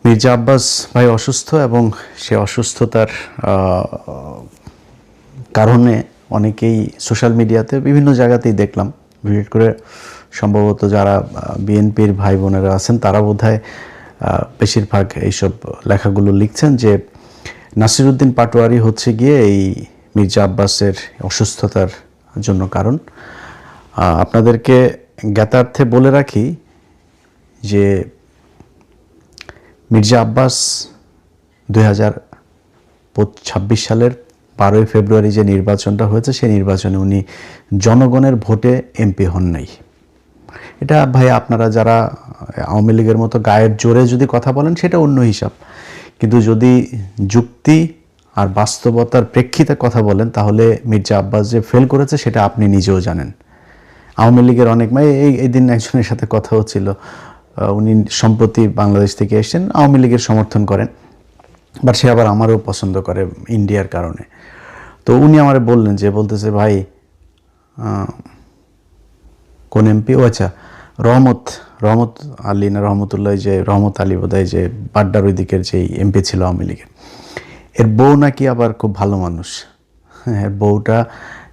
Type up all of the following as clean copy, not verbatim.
মির্জা আব্বাস ভাই অসুস্থ এবং সে অসুস্থতার কারণে অনেকেই সোশ্যাল মিডিয়াতে বিভিন্ন জায়গাতেই দেখলাম, বিশেষ করে সম্ভবত যারা বিএনপির ভাই বোনেরা আছেন তারা বোধহয় বেশিরভাগ এইসব লেখাগুলো লিখছেন যে নাসিরউদ্দিন পাটোয়ারি হচ্ছে গিয়ে এই মির্জা আব্বাসের অসুস্থতার জন্য কারণ। আপনাদেরকে জ্ঞাতার্থে বলে রাখি যে মির্জা আব্বাস 2026 সালের 12ই ফেব্রুয়ারি যে নির্বাচনটা হয়েছে সেই নির্বাচনে উনি জনগণের ভোটে এমপি হন নাই। এটা ভাই আপনারা যারা আওয়ামী লীগের মতো গায়ের জোরে যদি কথা বলেন সেটা অন্য হিসাব, কিন্তু যদি যুক্তি আর বাস্তবতার প্রেক্ষিতে কথা বলেন তাহলে মির্জা আব্বাস যে ফেল করেছে সেটা আপনি নিজেও জানেন। আওয়ামী লীগের অনেক এই দিন একজনের সাথে কথা হচ্ছিল, উনি সম্প্রতি বাংলাদেশ থেকে এসেছেন, আওয়ামী লীগের সমর্থন করেন, বাট সে আবার আমারও পছন্দ করে ইন্ডিয়ার কারণে। তো উনি আমারে বললেন যে বলতেছে ভাই কোন এমপি, ও আচ্ছা রহমত আলী না রহমতুল্লাহ, যে রহমত আলী বোধহয়, যে বাড্ডার ওই দিকের যে এমপি ছিল আওয়ামী লীগের, এর বউ নাকি আবার খুব ভালো মানুষ। হ্যাঁ, বউটা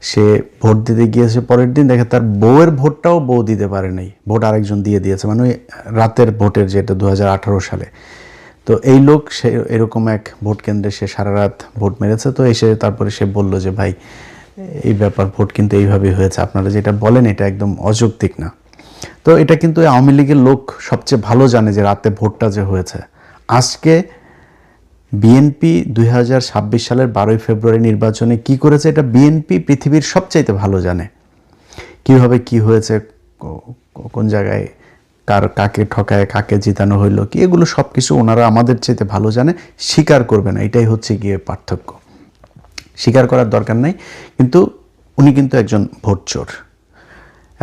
সে ভোট দিতে গিয়েছে, পরের দিন দেখে তার বউয়ের ভোটটাও বউ দিতে পারে নাই, ভোট আরেকজন দিয়ে দিয়েছে, মানে ওই রাতের ভোটের, যেটা 2018 সালে। তো এই লোক সে এরকম এক ভোট কেন্দ্রে সে সারা রাত ভোট মেরেছে। তো এসে তারপরে সে বলল যে ভাই এই ব্যাপার, ভোট কিন্তু এইভাবেই হয়েছে, আপনারা যেটা বলেন এটা একদম অযৌক্তিক না। তো এটা কিন্তু আওয়ামী লীগের লোক সবচেয়ে ভালো জানে যে রাতে ভোটটা যে হয়েছে। আজকে বিএনপি 2026 সালের 12ই ফেব্রুয়ারি নির্বাচনে কি করেছে এটা বিএনপি পৃথিবীর সবচাইতে ভালো জানে, কিভাবে কি হয়েছে, কোন জায়গায় কাকে ঠকায় কাকে জিতানো হইলো কি, এগুলো সব কিছু ওনারা আমাদের চাইতে ভালো জানে, স্বীকার করবে না, এটাই হচ্ছে গিয়ে পার্থক্য। স্বীকার করার দরকার নাই, কিন্তু উনি কিন্তু একজন ভোট চোর।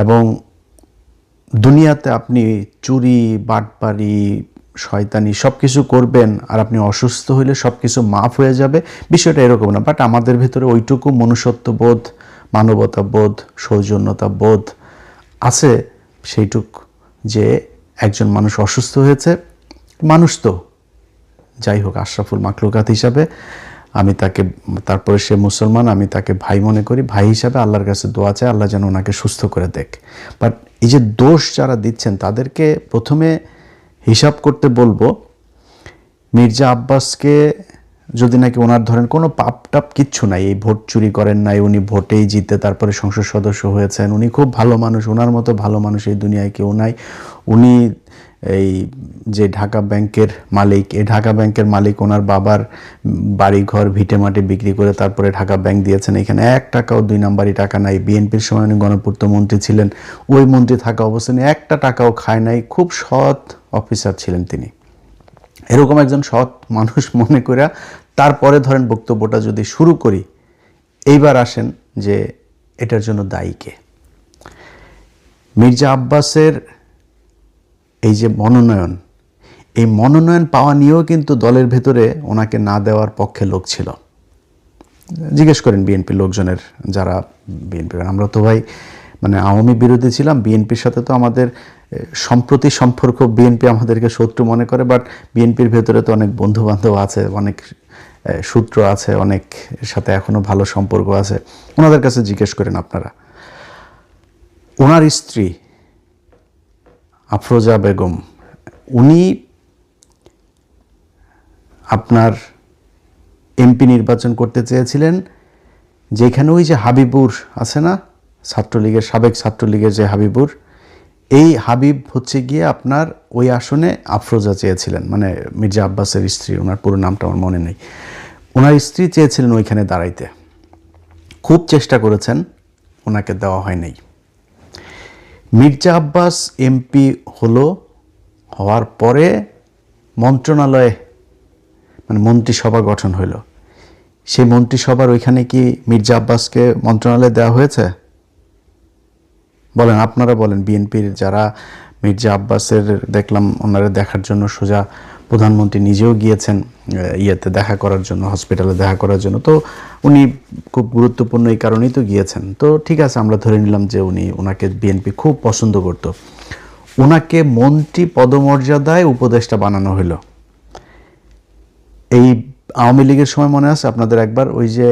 এবং দুনিয়াতে আপনি চুরি বাটপারি শয়তানি সব কিছু করবেন আর আপনি অসুস্থ হইলে সব কিছু মাফ হয়ে যাবে, বিষয়টা এরকম না। বাট আমাদের ভেতরে ওইটুকু মনুষ্যত্ববোধ, মানবতাবোধ, সৌজন্যতাবোধ আছে সেইটুক, যে একজন মানুষ অসুস্থ হয়েছে, মানুষ তো যাই হোক আশরাফুল মাখলুকাত হিসাবে আমি তাকে, তারপরে সে মুসলমান, আমি তাকে ভাই মনে করি, ভাই হিসাবে আল্লাহর কাছে দোয়া চাই আল্লাহ যেন ওনাকে সুস্থ করে দেখ। বাট এই যে দোষ যারা দিচ্ছেন তাদেরকে প্রথমে হিসাব করতে বলবো, মির্জা আব্বাসকে যদি নাকি ওনার ধরেন কোনো পাপ টাপ কিচ্ছু নাই, এই ভোট চুরি করেন নাই, উনি ভোটেই জিতে তারপরে সংসদ সদস্য হয়েছেন, উনি খুব ভালো মানুষ, ওনার মতো ভালো মানুষ এই দুনিয়ায় কেউ নাই। উনি এই যে ঢাকা ব্যাংকের মালিক, এই ঢাকা ব্যাংকের মালিক ওনার বাবার বাড়ি ঘর ভিটে মাটি বিক্রি করে তারপরে ঢাকা ব্যাংক দিয়েছেন, এখানে 1 টাকাও 2 নাম্বারি টাকা নাই। বিএনপির সময় উনি গণপূর্ত মন্ত্রী ছিলেন, ওই মন্ত্রী থাকা অবস্থানে 1 টাকাও খায় নাই, খুব সৎ অফিসার ছিলেন তিনি। এরকম একজন সৎ মানুষ মনে করে তারপরে ধরেন বক্তব্যটা যদি শুরু করি, এইবার আসেন যে এটার জন্য দায়ী কে। মির্জা আব্বাসের এই যে মনোনয়ন, এই মনোনয়ন পাওয়া নিয়েও কিন্তু দলের ভেতরে ওনাকে না দেওয়ার পক্ষে লোক ছিল। জিজ্ঞেস করেন বিএনপি লোকজনের, যারা বিএনপি, আমরা তো ভাই মানে আওয়ামী বিরোধী ছিলাম, বিএনপির সাথে তো আমাদের সম্প্রতি সম্পর্ক, বিএনপি আমাদেরকে শত্রু মনে করে, বাট বিএনপির ভেতরে তো অনেক বন্ধু বান্ধব আছে, অনেক সূত্র আছে, অনেক সাথে এখনো ভালো সম্পর্ক আছে, ওনাদের কাছে জিজ্ঞেস করেন আপনারা। ওনার স্ত্রী আফরোজা বেগম, উনি আপনার এমপি নির্বাচন করতে চেয়েছিলেন, যেখানে ওই যে হাবিবুর আছে না, ছাত্রলীগের সাবেক ছাত্রলীগের যে হাবিবুর, এই হাবিব হচ্ছে গিয়ে আপনার ওই আসনে আফরোজা চেয়েছিলেন, মানে মির্জা আব্বাসের স্ত্রী, ওনার পুরো নামটা আমার মনে নেই, ওনার স্ত্রী চেয়েছিলেন ওইখানে দাঁড়াইতে, খুব চেষ্টা করেছেন, ওনাকে দেওয়া হয় নাই। মির্জা আব্বাস এমপি হওয়ার পরে মন্ত্রণালয়ে মানে মন্ত্রিসভা গঠন হইল, সেই মন্ত্রিসভার ওইখানে কি মির্জা আব্বাসকে মন্ত্রণালয়ে দেওয়া হয়েছে? বলেন, আপনারা বলেন। বিএনপির যারা মির্জা আব্বাসের দেখলাম ওনারা দেখার জন্য সোজা প্রধানমন্ত্রী নিজেও গিয়েছেন ইয়েতে দেখা করার জন্য, হসপিটালে দেখা করার জন্য, তো উনি খুব গুরুত্বপূর্ণ এই কারণেই তো গিয়েছেন। তো ঠিক আছে, আমরা ধরে নিলাম যে ওনাকে বিএনপি খুব পছন্দ করত, ওনাকে মন্ত্রী পদমর্যাদায় উপদেষ্টা বানানো হলো। এই আওয়ামী লীগের সময় মনে আছে আপনাদের একবার ওই যে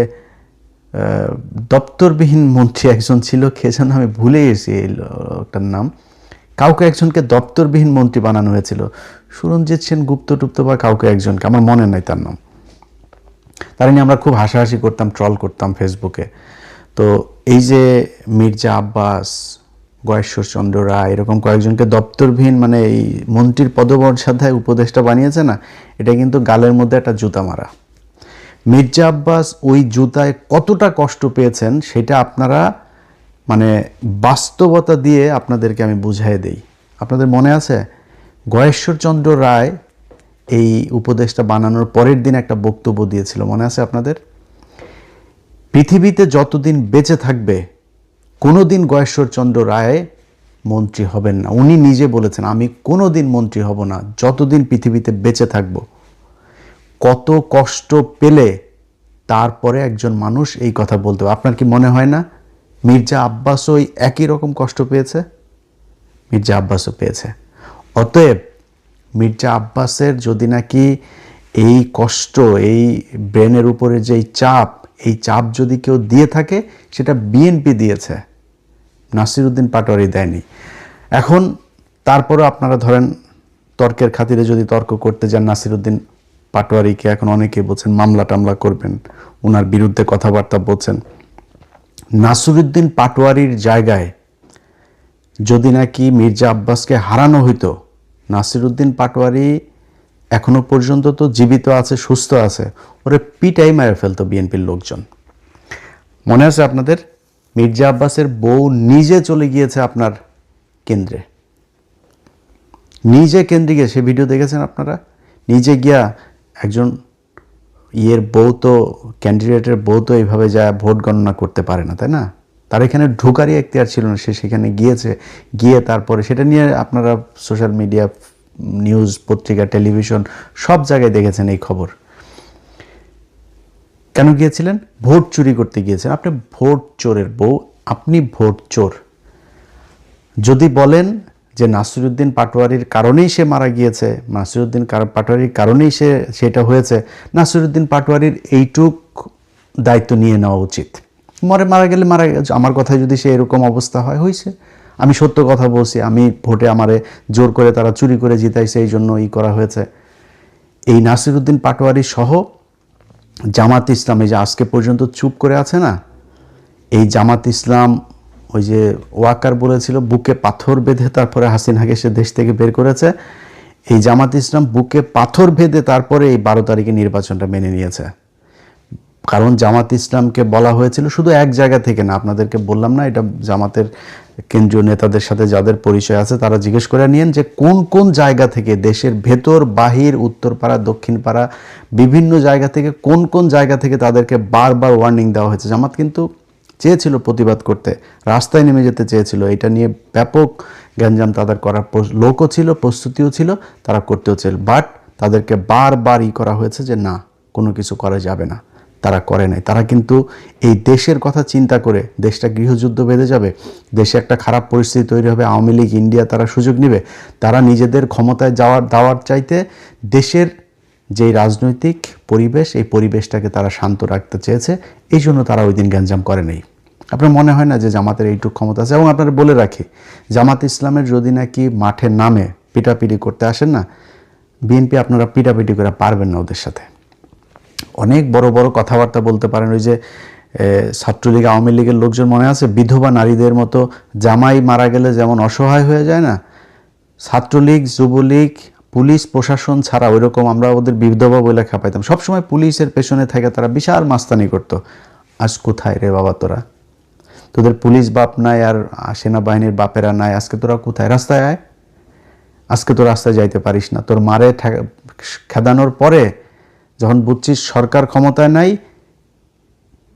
দপ্তরবিহীন মন্ত্রী একজন ছিল, কে যেন আমি ভুলে গেছি এই লোকটার নাম, কাউকে একজনকে দপ্তরবিহীন মন্ত্রী বানানো হয়েছিল, সুরঞ্জিত সেন গুপ্ত টুপ্ত বা কাউকে একজনকে, আমার মনে নাই তার নাম। তার নিয়ে আমরা খুব হাসাহাসি করতাম, ট্রল করতাম ফেসবুকে। তো এই যে মির্জা আব্বাস, গয়েশ্বরচন্দ্র রায়, এরকম কয়েকজনকে দপ্তরবিহীন মানে এই মন্ত্রীর পদমর্যাদায় উপদেষ্টা বানিয়েছে না, এটা কিন্তু গালের মধ্যে একটা জুতা মারা। মির্জা আব্বাস ওই জুতায় কতটা কষ্ট পেয়েছেন সেটা আপনারা মানে বাস্তবতা দিয়ে আপনাদেরকে আমি বুঝাই দেই। আপনাদের মনে আছে গয়েশ্বরচন্দ্র রায় এই উপদেশটা বানানোর পরের দিন একটা বক্তব্য দিয়েছিল, মনে আছে আপনাদের? পৃথিবীতে যতদিন বেঁচে থাকবে কোনোদিন গয়েশ্বরচন্দ্র রায় মন্ত্রী হবেন না। উনি নিজে বলেছেন আমি কোনোদিন মন্ত্রী হব না যতদিন পৃথিবীতে বেঁচে থাকব। কত কষ্ট পেলে তারপরে একজন মানুষ এই কথা বলতে হবে। আপনার কি মনে হয় না মির্জা আব্বাসও ওই একই রকম কষ্ট পেয়েছে? মির্জা আব্বাসও পেয়েছে। অতএব মির্জা আব্বাসের যদি নাকি এই কষ্ট, এই ব্রেনের উপরে যে চাপ, এই চাপ যদি কেউ দিয়ে থাকে সেটা বিএনপি দিয়েছে, নাসিরউদ্দিন পাটোয়ারি দেয়নি। এখন তারপরও আপনারা ধরেন তর্কের খাতিরে যদি তর্ক করতে যান, নাসিরউদ্দিন পাটোয়ারিকে এখন অনেকে বলছেন মামলা টামলা করবেন, ওনার বিরুদ্ধে কথাবার্তা বলছেন। নাসিরউদ্দিন পাটোয়ারির জায়গায় যদি নাকি মির্জা আব্বাসকে হারানো হইতো, নাসিরউদ্দিন পাটোয়ারি এখনো পর্যন্ত তো জীবিত আছে, সুস্থ আছে, ওরে পিটাই মেরে ফেলতো বিএনপির লোকজন। মনে আছে আপনাদের? মির্জা আব্বাসের বউ নিজে চলে গিয়েছে আপনার কেন্দ্রে, নিজে কেন্দ্রে গিয়ে, সে ভিডিও দেখেছেন আপনারা? নিজে গিয়া একজন ইয়ের বউ তো, ক্যান্ডিডেটের বউ তো এইভাবে যায় ভোট গণনা করতে পারে না, তাই না? তার এখানে ঢোকারই এখতিয়ার ছিল না, সে সেখানে গিয়েছে, গিয়ে তারপরে সেটা নিয়ে আপনারা সোশ্যাল মিডিয়া, নিউজ, পত্রিকা, টেলিভিশন সব জায়গায় দেখেছেন এই খবর। কেন গিয়েছিলেন? ভোট চুরি করতে গিয়েছেন। আপনি ভোট চোরের বউ, আপনি ভোট চোর। যদি বলেন যে নাসিরউদ্দিন পাটোয়ারির কারণেই সে মারা গিয়েছে, নাসিরউদ্দিন পাটোয়ারির কারণেই সেটা হয়েছে, নাসিরউদ্দিন পাটোয়ারির এইটুক দায়িত্ব নিয়ে নেওয়া উচিত। মারা গেলে মারা গেছে, আমার কথায় যদি সে এরকম অবস্থা হয়েছে, আমি সত্য কথা বলছি, আমি ভোটে আমারে জোর করে তারা চুরি করে জিতাইছে, এই জন্য করা হয়েছে। এই নাসিরউদ্দিন পাটোয়ারি সহ জামাত ইসলাম এই যে আজকে পর্যন্ত চুপ করে আছে না, এই জামাত ইসলাম ওই যে ওয়াকার বলেছিল বুকে পাথর বেঁধে তারপরে হাসিনাকে সে দেশ থেকে বের করেছে, এই জামাত ইসলাম বুকে পাথর বেঁধে তারপরে এই 12 তারিখে নির্বাচনটা মেনে নিয়েছে। কারণ জামাত ইসলামকে বলা হয়েছিল শুধু এক জায়গা থেকে না, আপনাদেরকে বললাম না, এটা জামাতের কেন্দ্রীয় নেতাদের সাথে যাদের পরিচয় আছে তারা জিজ্ঞেস করে নিয়েন যে কোন কোন জায়গা থেকে, দেশের ভেতর বাহির, উত্তরপাড়া দক্ষিণপাড়া বিভিন্ন জায়গা থেকে, কোন কোন জায়গা থেকে তাদেরকে বারবার ওয়ার্নিং দেওয়া হয়েছে। জামাত কিন্তু চেয়েছিল প্রতিবাদ করতে, রাস্তায় নেমে যেতে চেয়েছিল, এটা নিয়ে ব্যাপক গ্যাঞ্জাম তাদের করার লোকও ছিল, প্রস্তুতিও ছিল, তারা করতেও ছিল, বাট তাদেরকে বারবার করা হয়েছে যে না, কোনো কিছু করা যাবে না। তারা করে নাই। তারা কিন্তু এই দেশের কথা চিন্তা করে, দেশটা গৃহযুদ্ধ বেঁধে যাবে, দেশে একটা খারাপ পরিস্থিতি তৈরি হবে, আওয়ামী লীগ, ইন্ডিয়া তারা সুযোগ নেবে, তারা নিজেদের ক্ষমতায় দাওয়ার চাইতে দেশের যেই রাজনৈতিক পরিবেশ, এই পরিবেশটাকে তারা শান্ত রাখতে চেয়েছে, এই জন্য তারা ওই দিন গ্যাঞ্জাম করে নেই। আপনার মনে হয় না যে জামাতের এইটুকু ক্ষমতা আছে? এবং আপনারা বলে রাখি, জামাত ইসলামের যদি নাকি মাঠে নামে পিটাপিটি করতে আসেন না, বিএনপি আপনারা পিটাপিটি করে পারবেন না ওদের সাথে। অনেক বড় বড় কথাবার্তা বলতে পারেন। ওই যে ছাত্রলীগ, আওয়ামী লীগের লোকজন মনে আছে, বিধবা নারীদের মতো জামাই মারা গেলে যেমন অসহায় হয়ে যায় না, ছাত্রলীগ, যুবলীগ, পুলিশ প্রশাসন ছাড়া ওইরকম আমরা ওদের বিধবা বলে খেপাইতাম, সবসময় পুলিশের পেছনে থেকে তারা বিশাল মাস্তানি করতো। আজ কোথায় রে বাবা তোরা? তোদের পুলিশ বাপ নাই আর সেনাবাহিনীর বাপেরা নাই, আজকে তোরা কোথায়? রাস্তায় আয়, আজকে তো রাস্তায় যাইতে পারিস না। তোর মারে খেদানোর পরে যখন বুঝছিস সরকার ক্ষমতায় নাই,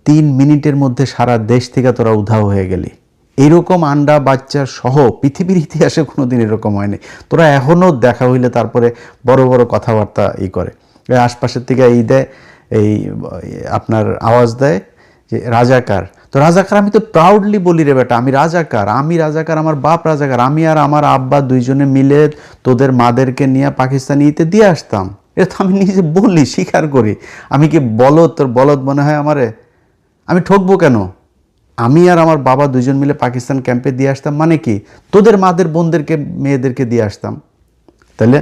3 মিনিটের মধ্যে সারা দেশ থেকে তোরা উধাও হয়ে গেলি। এইরকম আন্ডা বাচ্চা সহ পৃথিবীর ইতিহাসে কোনোদিন এরকম হয়নি। তোরা এখনও দেখা হইলে তারপরে বড় বড় কথাবার্তা করে, আশপাশের থেকে দেয়, এই আপনার আওয়াজ দেয় যে রাজাকার। তো রাজাকার আমি তো প্রাউডলি বলি রে বেটা, আমি রাজাকার, আমার বাপ রাজাকার, আমি আর আমার আব্বা দুইজনে মিলে তোদের মাদেরকে নিয়ে পাকিস্তানিতে দিয়ে আসতাম। এটা তো আমি নিজে বলি, স্বীকার করি। আমি কি বলদ, তোর বলদ মনে হয় আমারে? আমি ঠকবো কেন? আমি আর আমার বাবা দুজন মিলে পাকিস্তান ক্যাম্পে দিয়ে আসতাম, মানে কি তোদের মাদের বোনদেরকে মেয়েদেরকে দিয়ে আসতাম। তাহলে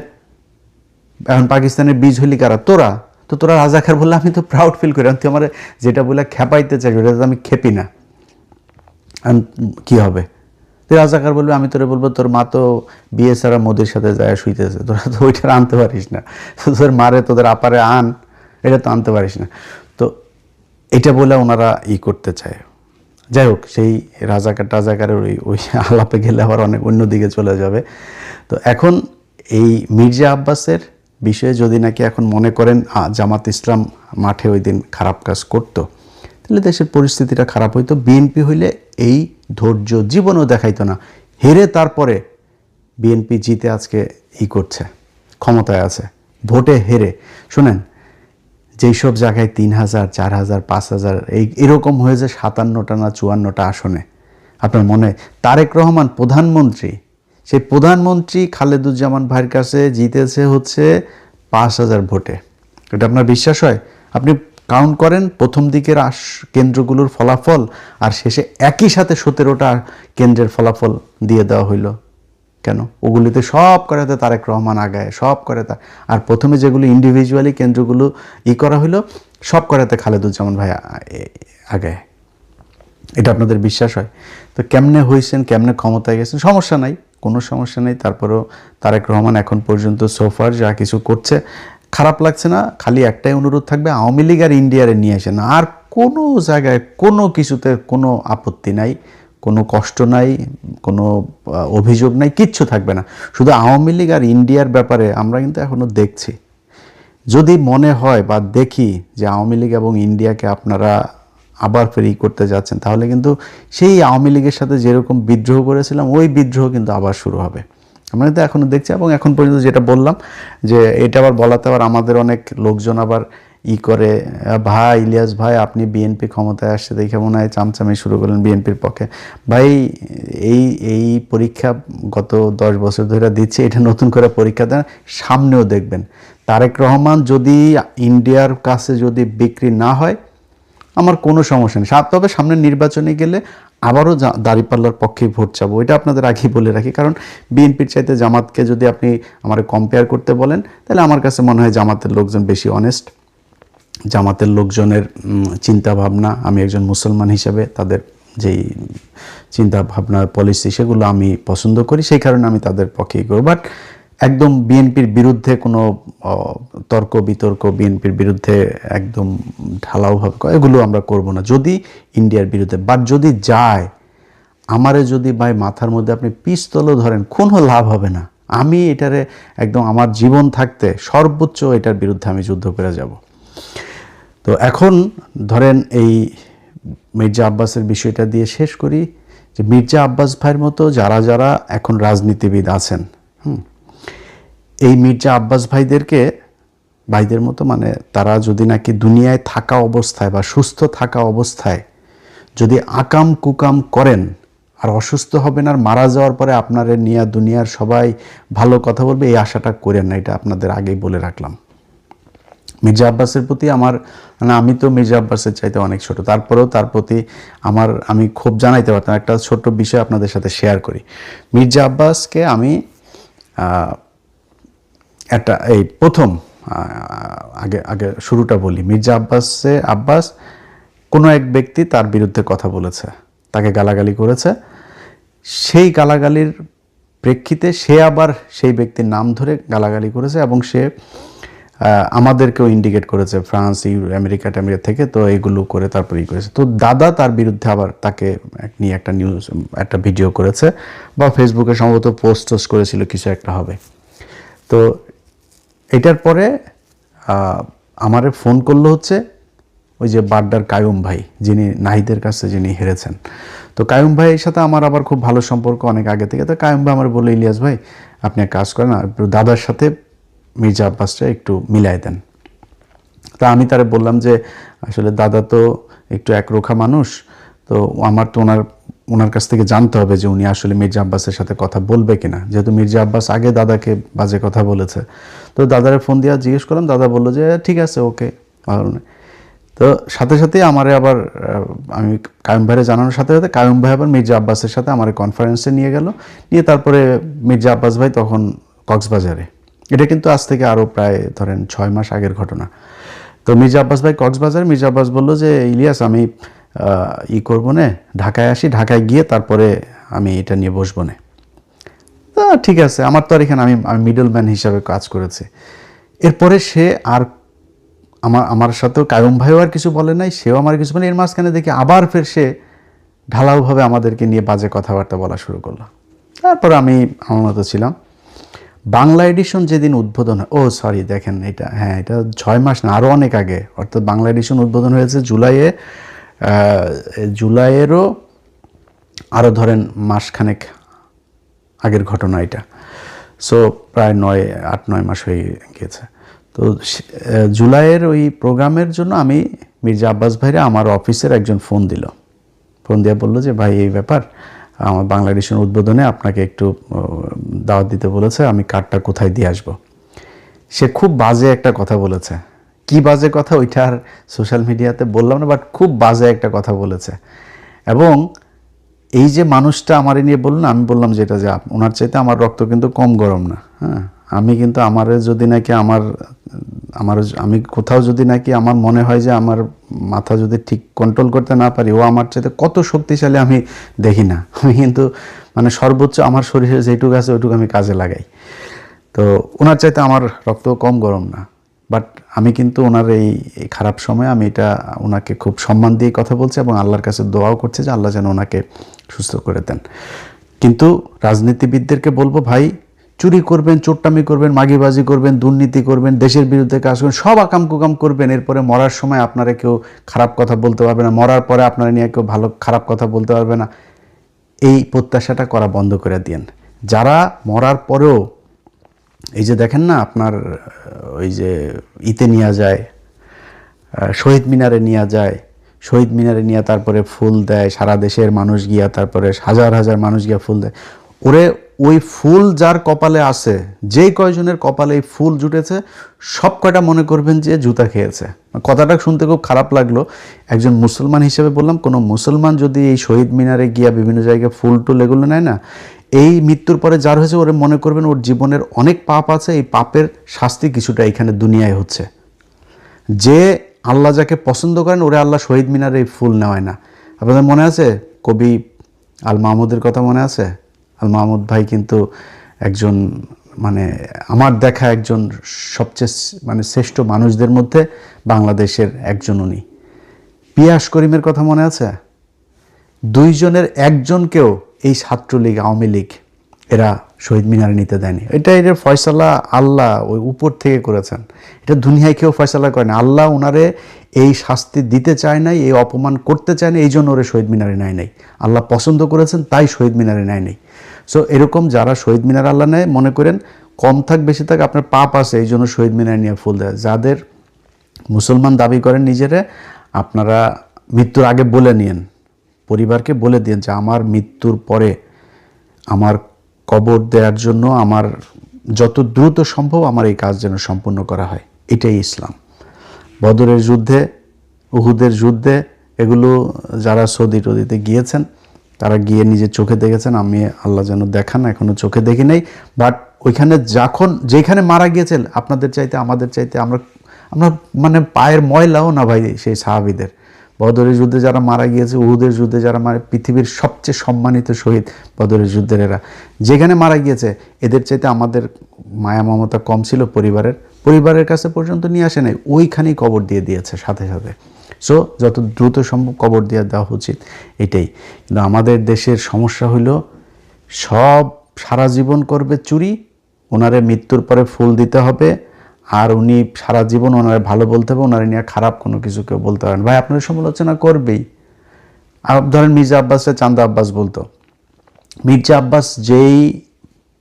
এখন পাকিস্তানের বীজ হলি কারা? তোরা। তো তোরা রাজাকার বললে আমি তো প্রাউড ফিল করি। তুই আমার যেটা বলে খেপাইতে চাই ওটা তো আমি খেপি না। কি হবে? তুই রাজাকার বলবি, আমি তোরে বলবো তোর মা তো বিয়ে ছাড়া মোদির সাথে যায় শুইতেছে, তোরা তো ওইটা আনতে পারিস না। তোদের মারে তোদের আপারে আন, এটা তো আনতে পারিস না। তো এটা বলে ওনারা করতে চায়। যাই হোক, সেই রাজাকারের ওই ওই আলাপে গেলে আবার অনেক অন্যদিকে চলে যাবে। তো এখন এই মির্জা আব্বাসের বিষয়ে যদি নাকি এখন মনে করেন জামাত ইসলাম মাঠে ওই দিন খারাপ কাজ করতো, তাহলে দেশের পরিস্থিতিটা খারাপ হইতো। বিএনপি হইলে এই ধৈর্য জীবনও দেখাইতো না। হেরে তারপরে বিএনপি জিতে আজকে করছে, ক্ষমতায় আছে, ভোটে হেরে। শুনেন, যেই সব জায়গায় 3000, 4000, 5000 এরকম হয়েছে 57টা না 54টা আসনে। আপনার মনে, তারেক রহমান প্রধানমন্ত্রী, সেই প্রধানমন্ত্রী খালেদুজ্জামান ভাইয়ের কাছে জিতেছে হচ্ছে 5000 ভোটে। এটা আপনার বিশ্বাস হয়? আপনি কাউন্ট করেন প্রথম দিকের কেন্দ্রগুলোর ফলাফল আর শেষে একই সাথে 17টা কেন্দ্রের ফলাফল দিয়ে দেওয়া হইলো। কেন? ওগুলিতে সব করাতে তারেক রহমান আগায়, সব করাতে। আর প্রথমে যেগুলো ইন্ডিভিজুয়ালি কেন্দ্রগুলো করা হইলো, সব করাতে খালেদুজ্জামান ভাই আগায়। এটা আপনাদের বিশ্বাস হয়? তো কেমনে হয়েছেন, কেমনে ক্ষমতায় গেছেন, সমস্যা নাই, কোনো সমস্যা নেই। তারপরেও তারেক রহমান এখন পর্যন্ত সোফার যা কিছু করছে খারাপ লাগছে না। খালি একটাই অনুরোধ থাকবে, আওয়ামী লীগ আর ইন্ডিয়ারে নিয়ে আসেন। আর কোনো জায়গায় কোনো কিছুতে কোনো আপত্তি নাই, কোনো কষ্ট নাই, কোনো অভিযোগ নাই, কিচ্ছু থাকবে না। শুধু আওয়ামী লীগ আর ইন্ডিয়ার ব্যাপারে আমরা কিন্তু এখনও দেখছি। যদি মনে হয় বা দেখি যে আওয়ামী লীগ এবং ইন্ডিয়াকে আপনারা আবার ফেরি করতে যাচ্ছেন, তাহলে কিন্তু সেই আওয়ামী লীগের সাথে যেরকম বিদ্রোহ করেছিলাম ওই বিদ্রোহ কিন্তু আবার শুরু হবে। আমরা তো এখনও দেখছি। এবং এখন পর্যন্ত যেটা বললাম যে এটা আবার বলাতে আবার আমাদের অনেক লোকজন আবার করে, ভাই ইলিয়াস ভাই আপনি বিএনপি ক্ষমতায় আসছে দেখে মনে হয় চামচামি শুরু করলেন বিএনপির পক্ষে। ভাই এই পরীক্ষা গত 10 বছর ধরে দিচ্ছে, এটা নতুন করে পরীক্ষা দেন, সামনেও দেখবেন। তারেক রহমান যদি ইন্ডিয়ার কাছে যদি বিক্রি না হয় আমার কোনো সমস্যা নেই। তবে সামনে নির্বাচনে গেলে আবারও দাঁড়িপাল্লার পক্ষে ভোট চাবো, এটা আপনাদের আগেই বলে রাখি। কারণ বিএনপির চাইতে জামাতকে যদি আপনি আমার কম্পেয়ার করতে বলেন, তাহলে আমার কাছে মনে হয় জামাতের লোকজন বেশি অনেস্ট। জামাতের লোকজনের চিন্তা ভাবনা, আমি একজন মুসলমান হিসেবে তাদের যেই চিন্তা ভাবনা পলিসি সেগুলো আমি পছন্দ করি, সেই কারণে আমি তাদের পক্ষেই করব। বাট একদম বিএনপির বিরুদ্ধে কোনো তর্ক বিতর্ক, বিএনপির বিরুদ্ধে একদম ঢালাওভাবে এগুলো আমরা করব না যদি ইন্ডিয়ার বিরুদ্ধে। বাট যদি যায়, আমারে যদি ভাই মাথার মধ্যে আপনি পিস্তলও ধরেন, কোনো লাভ হবে না। আমি এটারে একদম আমার জীবন থাকতে সর্বোচ্চ এটার বিরুদ্ধে আমি যুদ্ধ করে যাব। তো এখন ধরেন এই মির্জা আব্বাসের বিষয়টা দিয়ে শেষ করি, যে মির্জা আব্বাস ভাইয়ের মতো যারা যারা এখন রাজনীতিবিদ আছেন, এই মির্জা আব্বাস ভাইদের মতো মানে তারা যদি নাকি দুনিয়ায় থাকা অবস্থায় বা সুস্থ থাকা অবস্থায় যদি আকাম কুকাম করেন আর অসুস্থ হবেন আর মারা যাওয়ার পরে আপনাদের নিয়ে দুনিয়ার সবাই ভালো কথা বলবে, এই আশাটা করেন না। এটা আপনাদের আগেই বলে রাখলাম। মির্জা আব্বাসের প্রতি আমার মানে আমি তো মির্জা আব্বাসের চাইতে অনেক ছোট, তারপরেও তার প্রতি আমি খুব জানাইতে পারতাম। একটা ছোট্ট বিষয় আপনাদের সাথে শেয়ার করি। মির্জা আব্বাসকে আমি একটা এই প্রথম আগে শুরুটা বলি। মির্জা আব্বাস কোনো এক ব্যক্তি তার বিরুদ্ধে কথা বলেছে, তাকে গালাগালি করেছে। সেই গালাগালির প্রেক্ষিতে সে আবার সেই ব্যক্তির নাম ধরে গালাগালি করেছে এবং সে আমাদেরকেও ইন্ডিকেট করেছে ফ্রান্স, আমেরিকা থেকে। তো এগুলো করে তারপরে করেছে। তো দাদা তার বিরুদ্ধে আবার তাকে নিয়ে একটা ভিডিও করেছে বা ফেসবুকে সম্ভবত পোস্ট করেছিল, কিছু একটা হবে। তো এটার পরে আমারে ফোন করলো হচ্ছে ওই যে বাড্ডার কায়ুম ভাই, যিনি নাহিদের কাছে যিনি হেরেছেন। তো কায়ুম ভাইয়ের সাথে আমার আবার খুব ভালো সম্পর্ক অনেক আগে থেকে। তো কায়ুম ভাই আমার বললো, ইলিয়াস ভাই আপনি এক কাজ করেন, দাদার সাথে মির্জা আব্বাসটা একটু মিলাই দেন। তা আমি তারে বললাম যে আসলে দাদা তো একটু একরোখা মানুষ, তো আমার তো ওনার কাছ থেকে জানতে হবে যে উনি আসলে মির্জা আব্বাসের সাথে কথা বলবে কিনা, যেহেতু মির্জা আব্বাস আগে দাদাকে বাজে কথা বলেছে। তো তো দাদারে ফোন দিয়ে জিজ্ঞেস করলাম, দাদা বললো যে ঠিক আছে, ওকে, ভালো না। তো সাথে সাথেই আমারে আবার আমি কায়ুম ভাইয়ের জানানোর সাথে সাথে কায়ুম ভাই আবার মির্জা আব্বাসের সাথে আমার কনফারেন্সে নিয়ে গেল, নিয়ে তারপরে মির্জা আব্বাস ভাই তখন কক্সবাজারে, এটা কিন্তু আজ থেকে আরও প্রায় ধরেন 6 মাস আগের ঘটনা। তো মির্জা আব্বাস ভাই কক্সবাজার, মির্জা আব্বাস বললো যে ইলিয়াস আমি করবো না, ঢাকায় আসি, ঢাকায় গিয়ে তারপরে আমি এটা নিয়ে বসবো না। তা ঠিক আছে, আমার তো আর এখানে আমি মিডল ম্যান হিসাবে কাজ করেছি। এরপরে সে আর আমার সাথেও কায়ুম ভাইও আর কিছু বলে নাই, সেও আমার কিছু বলে। এর মাঝখানে দেখি আবার ফের সে ঢালাওভাবে আমাদেরকে নিয়ে বাজে কথাবার্তা বলা শুরু করলো। তারপর আমি আমার মতো ছিলাম। বাংলা এডিশন যেদিন উদ্বোধন হয়, সরি দেখেন এটা, হ্যাঁ এটা 6 মাস না, আরও অনেক আগে, অর্থাৎ বাংলা এডিশন উদ্বোধন হয়েছে জুলাইয়েরও আরও ধরেন মাসখানেক আগের ঘটনা এটা। সো প্রায় 8-9 মাস হয়ে গিয়েছে। তো জুলাইয়ের ওই প্রোগ্রামের জন্য আমি মির্জা আব্বাস ভাইরে আমার অফিসের একজন ফোন দিয়ে বললো যে ভাই এই ব্যাপার, আমার বাংলা এডিশন উদ্বোধনে আপনাকে একটু দাওয়াত দিতে বলেছে, আমি কার্ডটা কোথায় দিয়ে আসবো। সে খুব বাজে একটা কথা বলেছে, কি বাজে কথা ওইটা আর সোশ্যাল মিডিয়াতে বললাম না, বাট খুব বাজে একটা কথা বলেছে। এবং এই যে মানুষটা আমার নিয়ে বললেন, আমি বললাম যেটা যে ওনার চাইতে আমার রক্ত কিন্তু কম গরম না, হ্যাঁ, আমি কিন্তু যদি নাকি আমি কোথাও যদি নাকি আমার মনে হয় যে আমার মাথা যদি ঠিক কন্ট্রোল করতে না পারি, ও আমার চাইতে কত শক্তিশালী আমি দেখি না। আমি কিন্তু মানে সর্বোচ্চ আমার শরীরে যেটুকু আছে ওইটুকু আমি কাজে লাগাই। তো ওনার চাইতে আমার রক্ত কম গরম না, বাট আমি কিন্তু ওনার এই খারাপ সময়ে আমি এটা ওনাকে খুব সম্মান দিয়ে কথা বলছি এবং আল্লাহর কাছে দোয়াও করছি যে আল্লাহ যেন ওনাকে সুস্থ করে দেন। কিন্তু রাজনীতিবিদদেরকে বলবো, ভাই চুরি করবেন, চোট্টামি করবেন, মাগিবাজি করবেন, দুর্নীতি করবেন, দেশের বিরুদ্ধে কাজ করবেন, সব আকাম কুকাম করবেন, এরপরে মরার সময় আপনারা কেউ খারাপ কথা বলতে পারবে না, মরার পরে আপনারা নিয়ে কেউ খারাপ কথা বলতে পারবে না। এই প্রত্যাশাটা করা বন্ধ করে দিয়েন। যারা মরার পরেও এই যে দেখেন না আপনার ওই যে নিয়ে যায়, শহীদ মিনারে নিয়ে তারপরে ফুল দেয়, সারা দেশের মানুষ গিয়া, তারপরে হাজার হাজার মানুষ গিয়া ফুল দেয়। ওই ফুল যার কপালে আছে, যেই কয়জনের কপালে এই ফুল জুটেছে, সব কয়টা মনে করবেন যে জুতা খেয়েছে। কথাটা শুনতে খুব খারাপ লাগলো, একজন মুসলমান হিসেবে বললাম, কোনো মুসলমান যদি এই শহীদ মিনারে গিয়া বিভিন্ন জায়গায় ফুল টুল এগুলো নেয় না, এই মৃত্যুর পরে যার হয়েছে ওরে মনে করবেন ওর জীবনের অনেক পাপ আছে, এই পাপের শাস্তি কিছুটা এখানে দুনিয়ায় হচ্ছে। যে আল্লাহ যাকে পছন্দ করেন ওরে আল্লাহ শহীদ মিনারে এই ফুল নেওয়ায় না। আপনাদের মনে আছে কবি আল মাহমুদের কথা মনে আছে? আল মাহমুদ ভাই কিন্তু একজন মানে আমার দেখা একজন সবচেয়ে মানে শ্রেষ্ঠ মানুষদের মধ্যে বাংলাদেশের একজন উনি। পিয়াস করিমের কথা মনে আছে? 2 জনের একজনকেও এই ছাত্রলীগ, আওয়ামী লীগ এরা শহীদ মিনারে নিতে দেয়নি। এর ফয়সালা আল্লাহ ওই উপর থেকে করেছেন, এটা দুনিয়ায় কেউ ফয়সালা করে না। আল্লাহ ওনারে এই শাস্তি দিতে চায় নাই, এই অপমান করতে চায় না, এই জন্য ওরে শহীদ মিনারে নেয় নাই। আল্লাহ পছন্দ করেছেন তাই শহীদ মিনারে নেয় নাই। সো এরকম যারা শহীদ মিনার আল্লাহ নেয়, মনে করেন কম থাক বেশি থাক আপনার পাপ আছে, এই জন্য শহীদ মিনারে নিয়ে ফুল দেয়। যাদের মুসলমান দাবি করেন নিজেরা, আপনারা মৃত্যুর আগে বলে নিন, পরিবারকে বলে দিন যে আমার মৃত্যুর পরে আমার কবর দেওয়ার জন্য আমার যত দ্রুত সম্ভব আমার এই কাজ যেন সম্পূর্ণ করা হয়। এটাই ইসলাম। বদরের যুদ্ধে, উহুদের যুদ্ধে, এগুলো যারা সৌদি টদিতে গিয়েছেন তারা গিয়ে নিজের চোখে দেখেছেন, আমি আল্লাহ যেন দেখান, এখনও চোখে দেখি নাই। বাট ওইখানে যেখানে মারা গিয়েছেন আপনাদের চাইতে আমাদের চাইতে আমরা মানে পায়ের ময়লাও না ভাই সেই সাহাবীদের। বদরের যুদ্ধে যারা মারা গিয়েছে, উহুদের যুদ্ধে যারা পৃথিবীর সবচেয়ে সম্মানিত শহীদ বদরের যুদ্ধের এরা, যেখানে মারা গিয়েছে এদের চাইতে আমাদের মায়া মমতা কম ছিল পরিবারের কাছে পর্যন্ত নিয়ে আসে নাই, ওইখানেই কবর দিয়ে দিয়েছে সাথে সাথে। সো যত দ্রুত সম্ভব কবর দিয়ে দেওয়া উচিত, এটাই। কিন্তু আমাদের দেশের সমস্যা হইল সব সারা জীবন করবে চুরি, ওনারে মৃত্যুর পরে ফুল দিতে হবে, আর উনি সারা জীবন ওনারে ভালো বলতে হবে, ওনারে নিয়ে খারাপ কোনো কিছু কেউ বলতে পারেন। ভাই আপনার সমালোচনা করবেই। আর ধরেন মির্জা আব্বাসে চান্দা আব্বাস বলতো, মির্জা আব্বাস যেই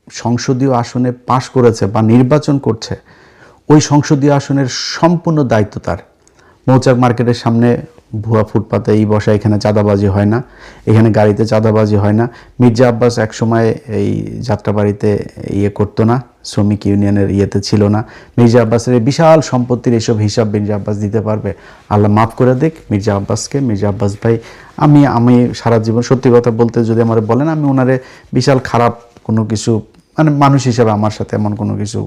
সংসদীয় আসনে পাশ করেছে বা নির্বাচন করছে, ওই সংসদীয় আসনের সম্পূর্ণ দায়িত্ব তার। মৌচাক মার্কেটের সামনে ভুয়া ফুটপাতে এই বসা, এখানে চাঁদাবাজি হয় না, এখানে গাড়িতে চাঁদাবাজি হয় না। মির্জা আব্বাস একসময় এই যাত্রাবাড়িতে ইয়ে করতো না, শ্রমিক ইউনিয়নের ইয়েতে ছিল না। মির্জা আব্বাসের এই বিশাল সম্পত্তির এইসব হিসাব মির্জা আব্বাস দিতে পারবে? আল্লাহ মাফ করে দিক মির্জা আব্বাসকে। মির্জা আব্বাস ভাই, আমি সারা জীবন সত্যি কথা বলতে যদি আমার বলেন, আমি ওনারে বিশাল খারাপ কোনো কিছু, মানে মানুষ হিসাবে আমার সাথে এমন কোনো কিছু